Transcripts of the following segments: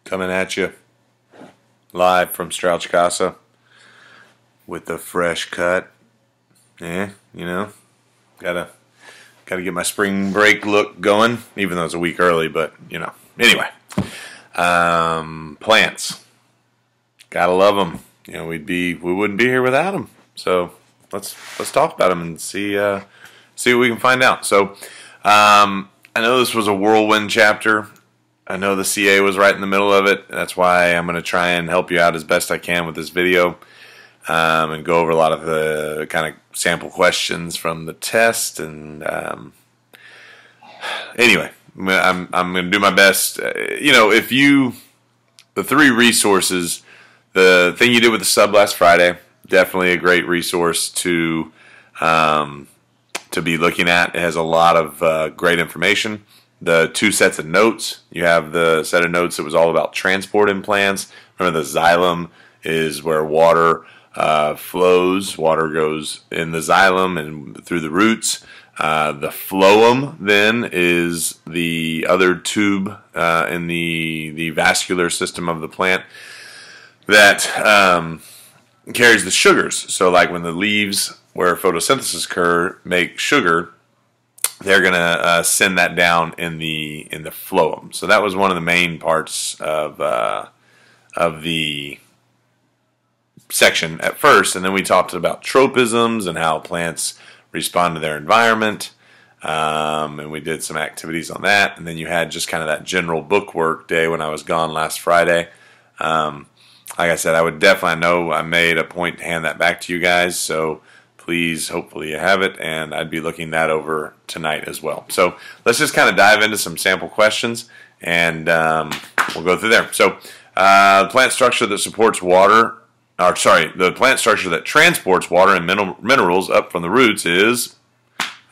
Coming at you live from Strouch Casa with a fresh cut. Yeah, gotta get my spring break look going, even though it's a week early. But anyway, plants, gotta love them. We wouldn't be here without them. So let's talk about them and see what we can find out. So I know this was a whirlwind chapter. I know the CA was right in the middle of it. That's why I'm going to try and help you out as best I can with this video and go over a lot of the kind of sample questions from the test. And anyway, I'm going to do my best. The three resources, the thing you did with the sub last Friday, definitely a great resource to be looking at. It has a lot of great information. The two sets of notes, you have the set of notes that was all about transport in plants. Remember, the xylem is where water flows. Water goes in the xylem and through the roots. The phloem then is the other tube in the vascular system of the plant that carries the sugars. So like when the leaves where photosynthesis occur make sugar, they're going to send that down in the phloem. So that was one of the main parts of the section at first, and then we talked about tropisms and how plants respond to their environment, and we did some activities on that. And then you had just kind of that general bookwork day when I was gone last Friday. Like I said, I know I made a point to hand that back to you guys, so please, hopefully you have it, and I'd be looking that over tonight as well. So let's just kind of dive into some sample questions, and we'll go through there. So plant structure that supports water, the plant structure that transports water and minerals up from the roots is,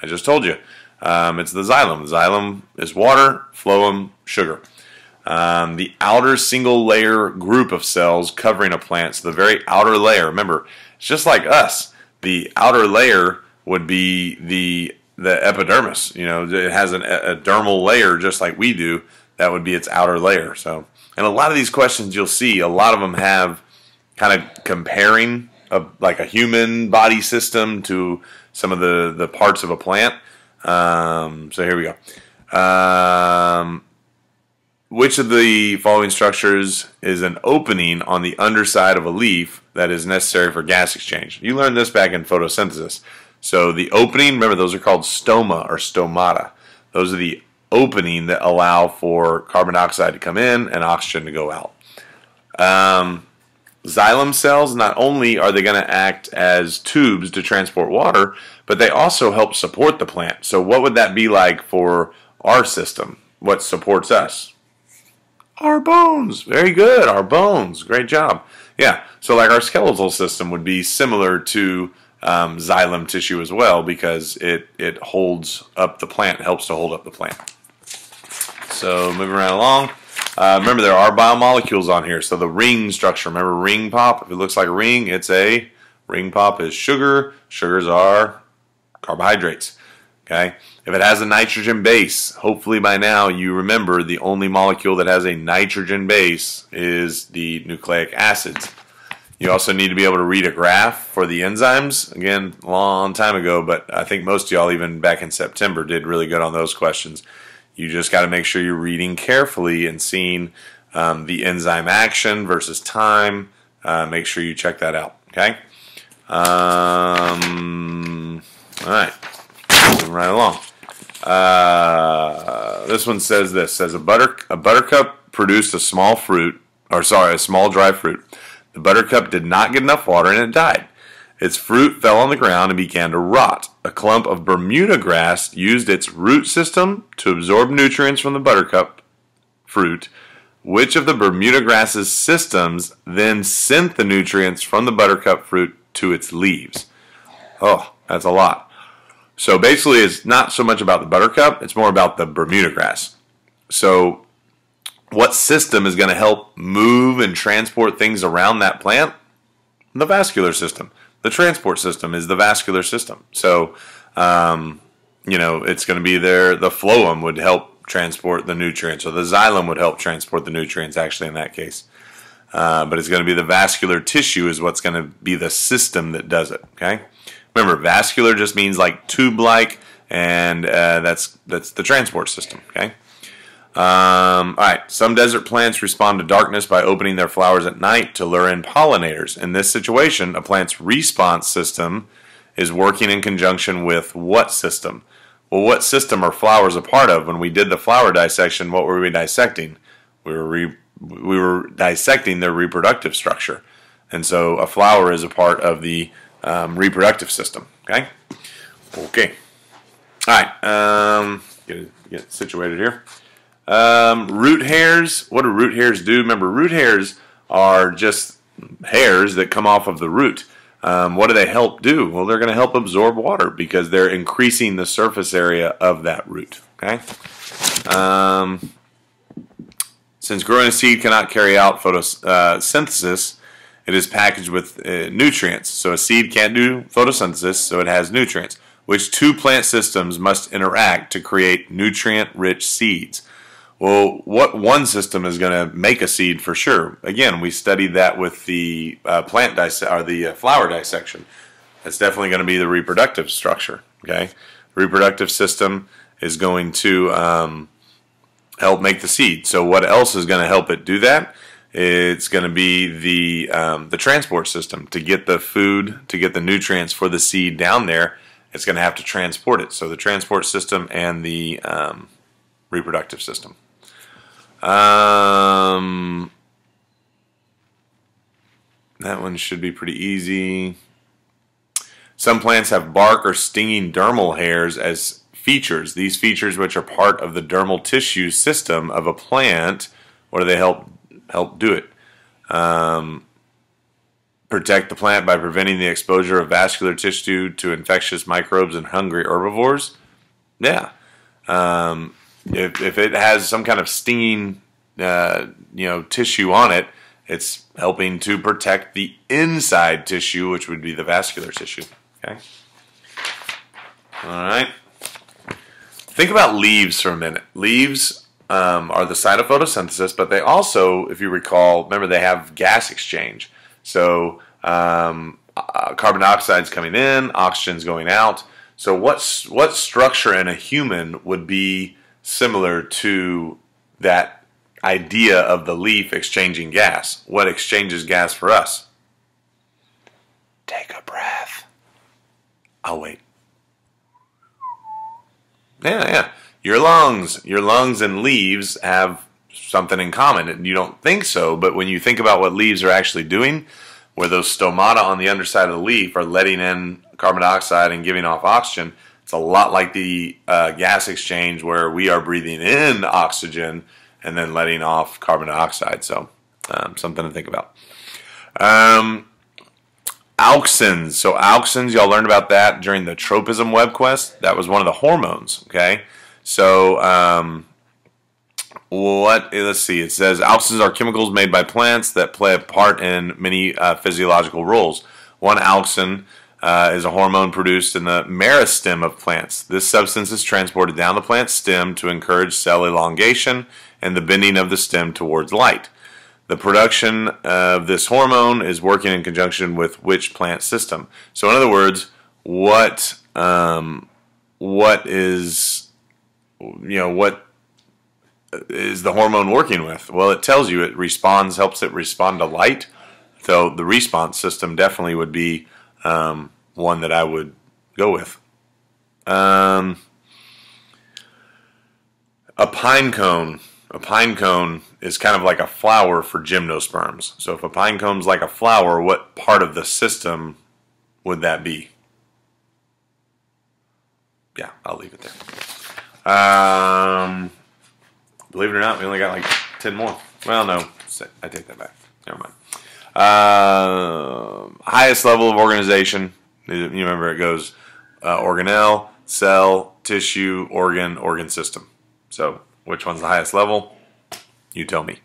I just told you, it's the xylem. The xylem is water, phloem, sugar. The outer single layer group of cells covering a plant, so the very outer layer, remember, it's just like us. The outer layer would be the epidermis. It has a dermal layer just like we do. That would be its outer layer. So, and a lot of these questions you'll see, a lot of them have kind of comparing like a human body system to some of the parts of a plant. So here we go. Which of the following structures is an opening on the underside of a leaf that is necessary for gas exchange? You learned this back in photosynthesis. So the opening, remember, those are called stoma or stomata. Those are the opening that allow for carbon dioxide to come in and oxygen to go out. Xylem cells, not only are they going to act as tubes to transport water, but they also help support the plant. So what would that be like for our system? What supports us? Our bones. Very good. Our bones. Great job. Yeah. So like our skeletal system would be similar to xylem tissue as well, because it holds up the plant, helps to hold up the plant. So moving right along. Remember, there are biomolecules on here. So the ring structure. Remember ring pop? If it looks like a ring, it's a ring pop is sugar. Sugars are carbohydrates. Okay. If it has a nitrogen base, hopefully by now you remember the only molecule that has a nitrogen base is the nucleic acids. You also need to be able to read a graph for the enzymes. Again, a long time ago, but I think most of y'all, even back in September, did really good on those questions. You just got to make sure you're reading carefully and seeing the enzyme action versus time. Make sure you check that out. Okay? All right. Moving right along. This one says this. Says a buttercup produced a small dry fruit. The buttercup did not get enough water and it died. Its fruit fell on the ground and began to rot. A clump of Bermuda grass used its root system to absorb nutrients from the buttercup fruit. Which of the Bermuda grass's systems then sent the nutrients from the buttercup fruit to its leaves? Oh, that's a lot. So basically, it's not so much about the buttercup, it's more about the Bermuda grass. So what system is going to help move and transport things around that plant? The vascular system. The transport system is the vascular system. So, it's going to be there. The phloem would help transport the nutrients, or the xylem would help transport the nutrients actually in that case. But it's going to be the vascular tissue is what's going to be the system that does it. Okay. Remember, vascular just means like tube-like, and that's the transport system. Okay. All right. Some desert plants respond to darkness by opening their flowers at night to lure in pollinators. In this situation, a plant's response system is working in conjunction with what system? Well, what system are flowers a part of? When we did the flower dissection, what were we dissecting? We were dissecting their reproductive structure. And so a flower is a part of the reproductive system. Okay? Okay. All right. Get situated here. Root hairs. What do root hairs do? Remember, root hairs are just hairs that come off of the root. What do they help do? Well, they're going to help absorb water because they're increasing the surface area of that root. Okay. Since growing a seed cannot carry out photosynthesis, it is packaged with nutrients. So a seed can't do photosynthesis, so it has nutrients. Which two plant systems must interact to create nutrient-rich seeds? Well, what one system is going to make a seed for sure? Again, we studied that with the flower dissection. That's definitely going to be the reproductive structure. Okay, reproductive system is going to help make the seed. So what else is going to help it do that? It's going to be the transport system to get the food, to get the nutrients for the seed down there. It's going to have to transport it. So the transport system and the reproductive system. That one should be pretty easy. Some plants have bark or stinging dermal hairs as features. These features, which are part of the dermal tissue system of a plant, what do they help do it? Protect the plant by preventing the exposure of vascular tissue to infectious microbes and hungry herbivores. Yeah. If it has some kind of stinging, tissue on it, it's helping to protect the inside tissue, which would be the vascular tissue. Okay. All right. Think about leaves for a minute. Leaves are the site of photosynthesis, but they also, if you recall, remember they have gas exchange. So carbon dioxide's coming in, oxygen's going out. So what structure in a human would be similar to that idea of the leaf exchanging gas? What exchanges gas for us? Take a breath. I'll wait. Yeah. Your lungs and leaves have something in common, and you don't think so, but when you think about what leaves are actually doing, where those stomata on the underside of the leaf are letting in carbon dioxide and giving off oxygen, it's a lot like the gas exchange where we are breathing in oxygen and then letting off carbon dioxide. So something to think about. Auxins. So auxins, y'all learned about that during the tropism web quest. That was one of the hormones. Okay. So let's see. It says auxins are chemicals made by plants that play a part in many physiological roles. One auxin is a hormone produced in the meristem of plants. This substance is transported down the plant's stem to encourage cell elongation and the bending of the stem towards light. The production of this hormone is working in conjunction with which plant system? So in other words, what is the hormone working with? Well, it tells you it helps it respond to light. So the response system definitely would be one that I would go with. A pine cone. A pine cone is kind of like a flower for gymnosperms. So if a pine cone's like a flower, what part of the system would that be? Yeah, I'll leave it there. Believe it or not, we only got like 10 more. Well, no, I take that back. Never mind. Highest level of organization. You remember it goes organelle, cell, tissue, organ system. So which one's the highest level? You tell me.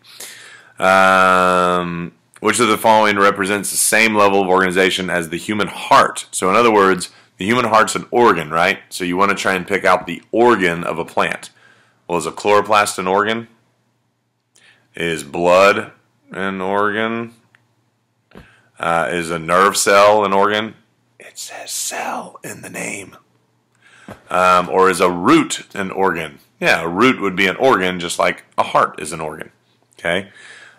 Which of the following represents the same level of organization as the human heart? So in other words, the human heart's an organ, right? So you want to try and pick out the organ of a plant. Well, is a chloroplast an organ? Is blood an organ? Is a nerve cell an organ? It says cell in the name. Or is a root an organ? Yeah, a root would be an organ just like a heart is an organ. Okay.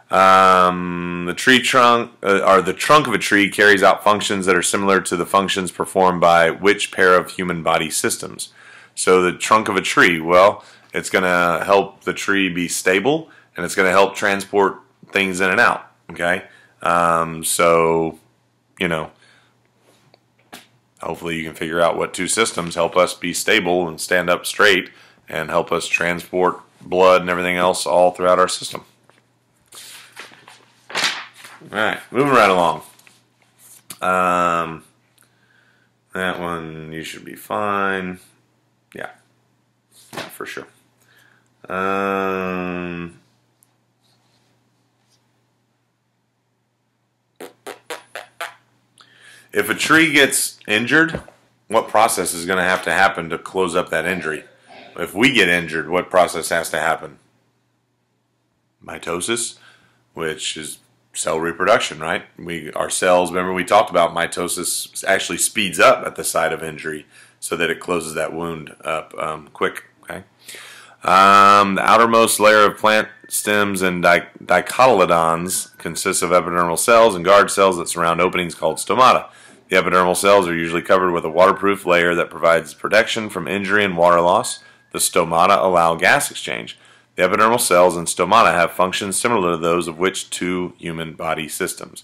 The tree trunk, or the trunk of a tree carries out functions that are similar to the functions performed by which pair of human body systems? So the trunk of a tree, well, it's going to help the tree be stable, and it's going to help transport things in and out. Okay. So, you know, hopefully you can figure out what two systems help us be stable and stand up straight and help us transport blood and everything else all throughout our system. Alright, moving right along. That one you should be fine. Yeah, for sure. If a tree gets injured, what process is going to have to happen to close up that injury? If we get injured, what process has to happen? Mitosis, which is cell reproduction, right? Our cells, remember we talked about mitosis actually speeds up at the site of injury so that it closes that wound up quick. Okay. The outermost layer of plant stems and dicotyledons consists of epidermal cells and guard cells that surround openings called stomata. The epidermal cells are usually covered with a waterproof layer that provides protection from injury and water loss. The stomata allow gas exchange. The epidermal cells and stomata have functions similar to those of which two human body systems.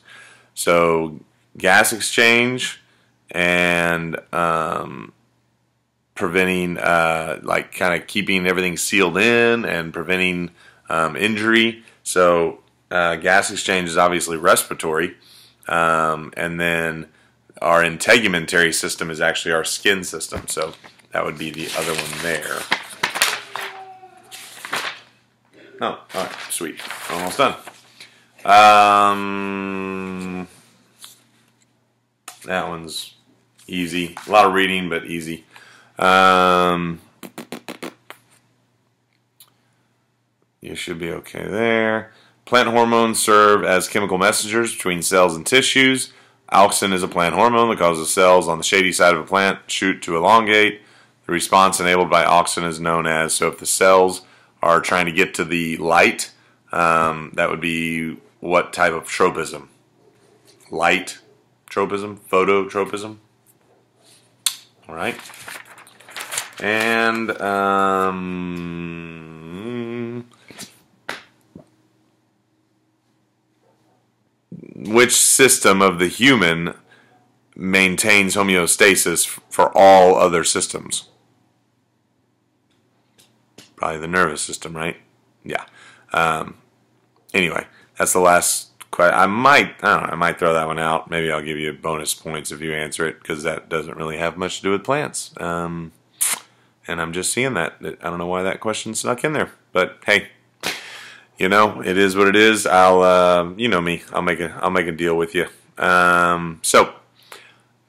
So gas exchange and preventing, like kind of keeping everything sealed in and preventing injury. So gas exchange is obviously respiratory, and then our integumentary system is actually our skin system. So that would be the other one there. Oh, all right, sweet. Almost done. That one's easy. A lot of reading, but easy. You should be okay there. Plant hormones serve as chemical messengers between cells and tissues. Auxin is a plant hormone that causes cells on the shady side of a plant shoot to elongate. The response enabled by auxin is known as, so if the cells are trying to get to the light, that would be what type of tropism? Light tropism? Phototropism? All right. And which system of the human maintains homeostasis for all other systems? Probably the nervous system, right? Yeah. Anyway, that's the last question. I don't know, I might throw that one out. Maybe I'll give you bonus points if you answer it, because that doesn't really have much to do with plants. And I'm just seeing that. I don't know why that question snuck in there, but hey, you know, it is what it is. You know me. I'll make a deal with you. So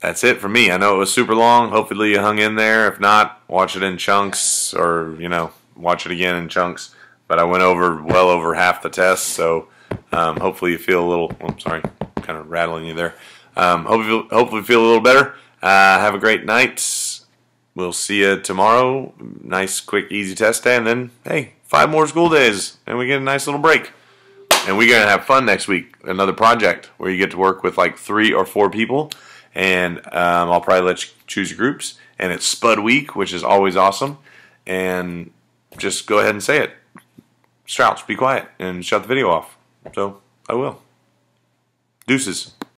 that's it for me. I know it was super long. Hopefully you hung in there. If not, watch it in chunks, or you know, watch it again in chunks. But I went over well over half the test, so hopefully you feel a little. Oh, sorry, kind of rattling you there. Hopefully feel a little better. Have a great night. We'll see you tomorrow. Nice, quick, easy test day, and then hey, 5 more school days, and we get a nice little break. And we're gonna have fun next week. Another project where you get to work with like 3 or 4 people, and I'll probably let you choose your groups. And it's Spud Week, which is always awesome. And just go ahead and say it. Strouch, be quiet, and shut the video off. So I will. Deuces.